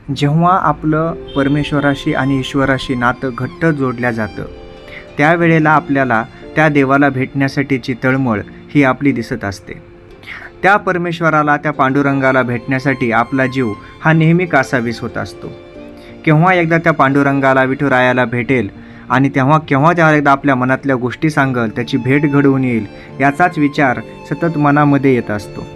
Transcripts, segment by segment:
जेव्हा आपलं परमेश्वराशी आणि ईश्वराशी नातं घट्ट जोडल्या जातं, त्यावेळेला आपल्याला त्या देवाला भेटण्यासाठीची तळमळ ही आपली दिसत असते. त्या परमेश्वराला, त्या पांडुरंगाला भेटण्यासाठी आपला जीव हा नेहमी कासावीस होत असतो. केव्हा एकदा त्या पांडुरंगाला, विठुरायाला भेटेल आणि केव्हा त्या एकदा आपल्या मनातल्या गोष्टी सांगल, त्याची भेट घडवून येईल, याचाच विचार सतत मनामध्ये येत असतो.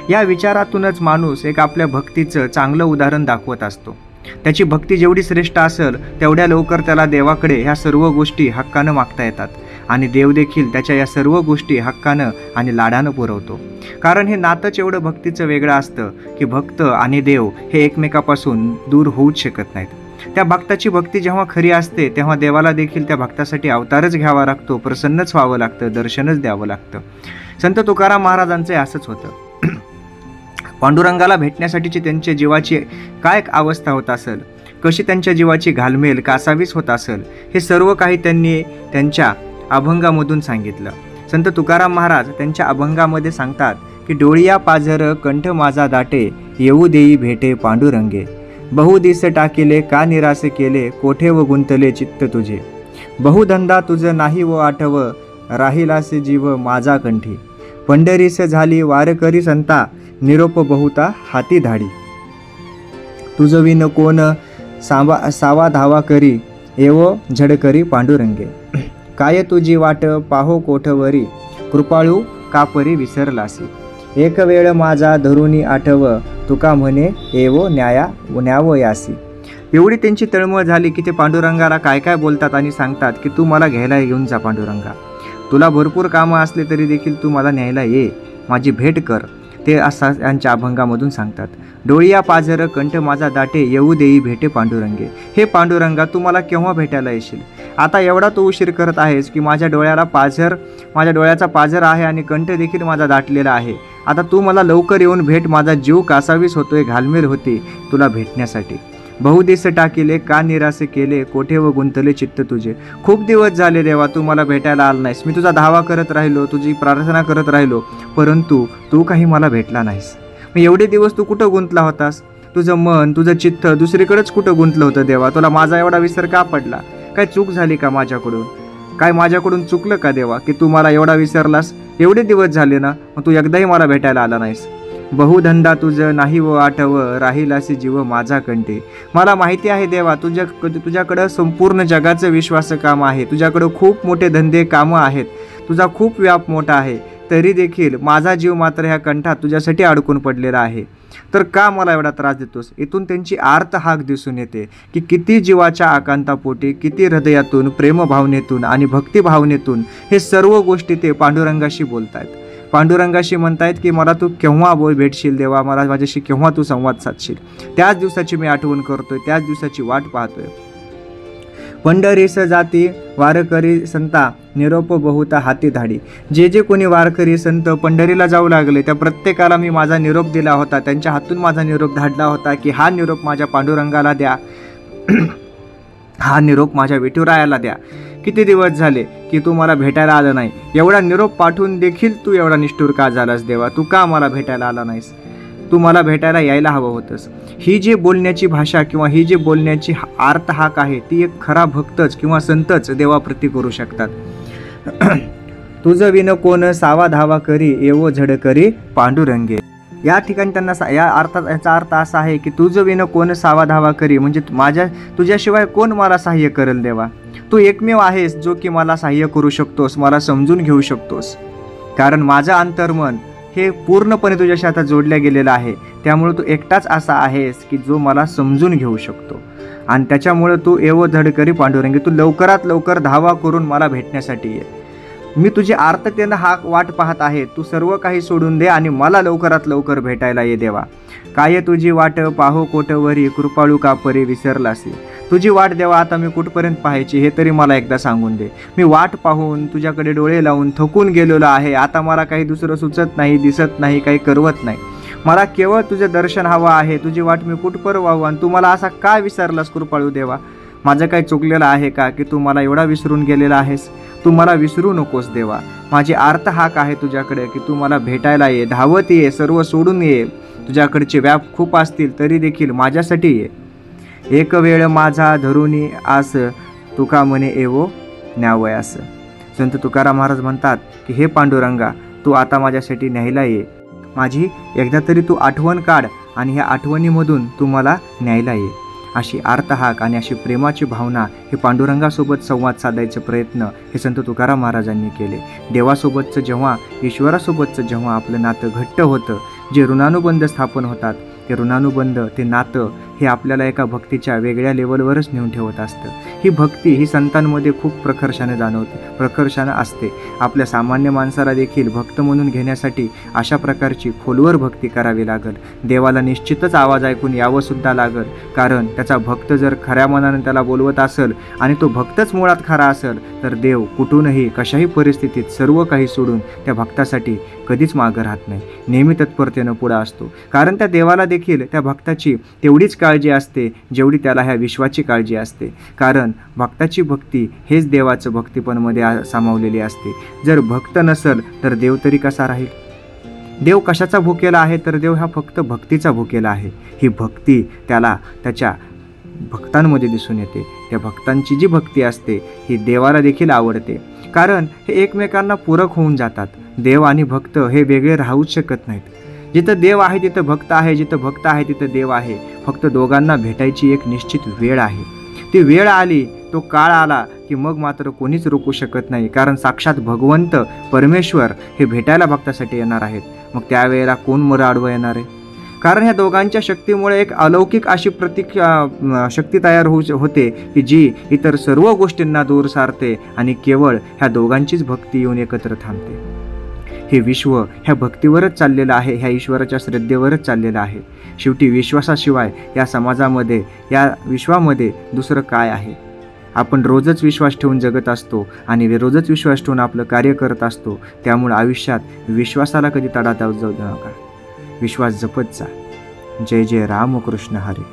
या विचारातूनच माणूस एक आपल्या भक्तीचं चांगलं उदाहरण दाखवत असतो. त्याची भक्ती जेवढी श्रेष्ठ असेल तेवढ्या लवकर त्याला देवाकडे ह्या सर्व गोष्टी हक्कानं मागता येतात आणि देव देखील त्याच्या या सर्व गोष्टी हक्कानं आणि लाडानं पुरवतो. कारण हे नातंच एवढं भक्तीचं वेगळं असतं की भक्त आणि देव हे एकमेकापासून दूर होऊच शकत नाहीत. त्या भक्ताची भक्ती जेव्हा खरी असते तेव्हा देवाला देखील त्या भक्तासाठी अवतारच घ्यावा लागतो, प्रसन्नच व्हावं लागतं, दर्शनच द्यावं लागतं. संत तुकाराम महाराजांचे असंच होतं. पांडुरंगाला भेटण्यासाठीची त्यांच्या जीवाची काय अवस्था होत असेल, कशी त्यांच्या जीवाची घालमेल कासावीस होत असेल, हे सर्व काही त्यांनी त्यांच्या अभंगामधून सांगितलं. संत तुकाराम महाराज त्यांच्या अभंगामध्ये सांगतात की डोळिया पाझर कंठ माझा दाटे, येऊ देई भेटे पांडुरंगे. बहुदिस टाकिले का निरासे केले, कोठे व गुंतले चित्त तुझे. बहुधंदा तुझ नाही व आठव, राहिलासे जीव माझा कंठी. पंढरीस झाली वारकरी संता, निरोप बहुता हाती धाडी. तुझ विन कोण सावा धावा करी, एवो झडकरी पांडुरंगे. काय तुझी वाट पाहो कोठवरी, कृपाळू कापरी विसरलासी. एक वेळ माझा धरुनी आठव, तुका म्हणे एवो न्यावयासी. एवढी त्यांची तळमळ झाली की ते पांडुरंगाला काय काय बोलतात आणि सांगतात की तू मला घ्यायला येऊन जा पांडुरंगा. तुला भरपूर कामं असले तरी देखील तू मला न्यायला ये, माझी भेट कर. ते असा यांच्या अभंगामधून सांगतात. डोळिया पाझर कंठ माझा दाटे, येऊ देई भेटे पांडुरंगे. हे पांडुरंगा, तू मला केव्हा भेटायला येशील? आता एवढा तू उशीर करत आहेस की माझ्या डोळ्याचा पाझर आहे आणि कंठ देखील माझा दाटलेला आहे. आता तू मला लवकर येऊन भेट, माझा जीव कासावीस होतोय, घालमेल होते तुला भेटण्यासाठी. बहुदिस टाकिले का निरासे केले, कोठे व गुंतले चित्त तुझे. खूप दिवस झाले देवा, तू मला भेटायला आला नाहीस. मी तुझा धावा करत राहिलो, तुझी प्रार्थना करत राहिलो, परंतु तू काही मला भेटला नाहीस. मग एवढे दिवस तू कुठं गुंतला होतास? तुझं मन, तुझं चित्त दुसरीकडेच कुठं गुंतलं होतं देवा? तुला माझा एवढा विसर का पडला? काय चूक झाली का माझ्याकडून? काय माझ्याकडून चुकलं का देवा की तू मला एवढा विसरलास? एवढे दिवस झाले ना, मग तू एकदाही मला भेटायला आला नाहीस. बहुधंदा तुझं नाही व आठव, राहिलासी जीव माझा कंठी. मला माहिती आहे देवा, तुझ्याकडं संपूर्ण जगाचं विश्वास काम आहे, तुझ्याकडं खूप मोठे धंदे कामं आहेत, तुझा खूप व्याप मोठा आहे, तरी देखील माझा जीव मात्र ह्या कंठात तुझ्यासाठी अडकून पडलेला आहे. तर का मला एवढा त्रास देतोस? इथून त्यांची आर्त हाक दिसून येते की किती जीवाच्या आकांतापोटी, किती हृदयातून, प्रेमभावनेतून आणि भक्तिभावनेतून हे सर्व गोष्टी ते पांडुरंगाशी बोलतायत. पांडुरंगाशी म्हणतायत की मला तू केव्हा भेटशील देवा, मला माझ्याशी केव्हा तू संवाद साधशील. त्याच दिवसाची मी आठवण करतोय, त्याच दिवसाची वाट पाहतोय. पंढरीस जाती वारकरी संता, निरोप बहुता हाती धाडी. जे कोणी वारकरी संत पंढरीला जाऊ लागले त्या प्रत्येकाला मी माझा निरोप दिला होता, त्यांच्या हातून माझा निरोप धाडला होता की हा निरोप माझ्या पांडुरंगाला द्या, हा निरोप माझ्या विठुरायाला द्या. किती दिवस झाले की तू मला भेटायला आला नाही. एवढा निरोप पाठवून देखील तू एवढा निष्ठुर का झालास देवा? तू का मला भेटायला आला नाहीस? तू मला भेटायला यायला हवं होतंस. ही जी बोलण्याची भाषा किंवा ही जी बोलण्याची आर्त हाक आहे ती एक खरा भक्तच किंवा संतच देवाप्रती करू शकतात. तुझं विन कोण सावा धावा करी, एवो झडकरी पांडुरंगे. या ठिकाणी त्यांना याचा अर्थ असा आहे की तुझं विन कोण सावा धावा करी, म्हणजे तुझ्याशिवाय कोण मला सहाय्य करेल देवा? तू एकमेव आहेस जो की मला सहाय्य करू शकतोस, मला समजून घेऊ शकतोस. कारण माझं अंतर्मन हे पूर्णपणे तुझ्याशी आता जोडल्या गेलेलं आहे. त्यामुळे तू एकटाच असा आहेस की जो मला समजून घेऊ शकतो. आणि त्याच्यामुळे तू एवो धडकरी पांडुरंगे, तू लवकरात लवकर धावा करून मला भेटण्यासाठी ये. मी तुझी आर्ततेनं वाट पाहत आहे. तू सर्व काही सोडून दे आणि मला लवकरात लवकर भेटायला ये देवा. काय तुझी वाट पाहो कोठवरी, कृपाळू कापरी विसरलासी. तुझी वाट देवा आता मी कुठपर्यंत पाहायची हे तरी मला एकदा सांगून दे. मी वाट पाहून तुझ्याकडे डोळे लावून थकून गेलेलो आहे. आता मला काही दुसरं सुचत नाही, दिसत नाही, काही करवत नाही. मला केवळ तुझं दर्शन हवं आहे. तुझी वाट मी कुठपर्यंत वाहू आणि तू मला असा का विसरलास कृपाळू देवा? माझं काही चुकलेलं आहे का की तू मला एवढा विसरून गेलेला आहेस? तू मला विसरू नकोस देवा. माझी आर्त हाक आहे तुझ्याकडे की तू मला भेटायला ये, धावत ये, सर्व सोडून ये. तुझ्याकडचे व्याप खूप असतील तरी देखील माझ्यासाठी ये. एक वेळ माझा धरुनी आस, तुका म्हणे एवो न्यावयास. संत तुकाराम महाराज म्हणतात की हे पांडुरंगा, तू आता माझ्यासाठी न्यायला ये. माझी एकदा तरी तू आठवण काढ आणि ह्या आठवणीमधून तू मला न्यायला ये. अशी आर्तहाक आणि अशी प्रेमाची भावना हे पांडुरंगासोबत संवाद साधायचे प्रयत्न हे संत तुकाराम महाराजांनी केले. देवासोबतचं जेव्हा, ईश्वरासोबतचं जेव्हा आपलं नातं घट्ट होतं, जे ऋणानुबंध स्थापन होतात, ते ऋणानुबंध, ते नातं हे आपल्याला एका भक्तीच्या वेगळ्या लेवलवरच नेऊन ठेवत असतं. ही भक्ती ही संतांमध्ये खूप प्रकर्षाने जाणवते, प्रकर्षाने असते. आपल्या सामान्य माणसाला देखील भक्त म्हणून घेण्यासाठी अशा प्रकारची खोलवर भक्ती करावी लागेल. देवाला निश्चितच आवाज ऐकून यावंसुद्धा लागेल, कारण त्याचा भक्त जर खऱ्या मनाने त्याला बोलवत असेल आणि तो भक्तच मुळात खरा असेल, तर देव कुठूनही कशाही परिस्थितीत सर्व काही सोडून त्या भक्तासाठी कधीच मागं राहत नाही, नेहमी तत्परतेनं पुढं असतो. कारण त्या देवाला देखील त्या भक्ताची तेवढीच काळजी असते जेवढी त्याला ह्या विश्वाची काळजी असते. कारण भक्ताची भक्ती हेच देवाचं भक्तिपणमध्ये सामावलेली असते. जर भक्त नसेल तर देव तरी कसा राहील? देव कशाचा भुकेला आहे? तर देव हा फक्त भक्तीचा भुकेला आहे. ही भक्ती त्याला त्याच्या भक्तांमध्ये दिसून येते. त्या भक्तांची जी भक्ती असते ही देवाला देखील आवडते, कारण हे एकमेकांना पूरक होऊन जातात. देव आणि भक्त हे वेगळे राहूच शकत नाहीत. जिथं देव आहे तिथं भक्त आहे, जिथं भक्त आहे तिथं देव आहे. फक्त दोघांना भेटायची एक निश्चित वेळ आहे. ती वेळ आली, तो काळ आला की मग मात्र कोणीच रोखू शकत नाही, कारण साक्षात भगवंत परमेश्वर हे भेटायला भक्तासाठी येणार आहेत. मग त्यावेळेला कोण मर आडवं येणार आहे? कारण ह्या दोघांच्या शक्तीमुळे एक अलौकिक अशी शक्ती तयार होते की जी इतर सर्व गोष्टींना दूर सारते आणि केवळ ह्या दोघांचीच भक्ती येऊन एकत्र थांबते. हे विश्व ह्या भक्तीवरच चाललेलं आहे, ह्या ईश्वराच्या श्रद्धेवरच चाललेलं आहे. शेवटी विश्वासाशिवाय या समाजामध्ये, या विश्वामध्ये दुसरं काय आहे? आपण रोजच विश्वास ठेवून जगत असतो आणि रोजच विश्वास ठेवून आपलं कार्य करत असतो. त्यामुळे आयुष्यात विश्वासाला कधी तडा जाऊ नका. विश्वास जपत जा. जय जय रामकृष्ण हरी.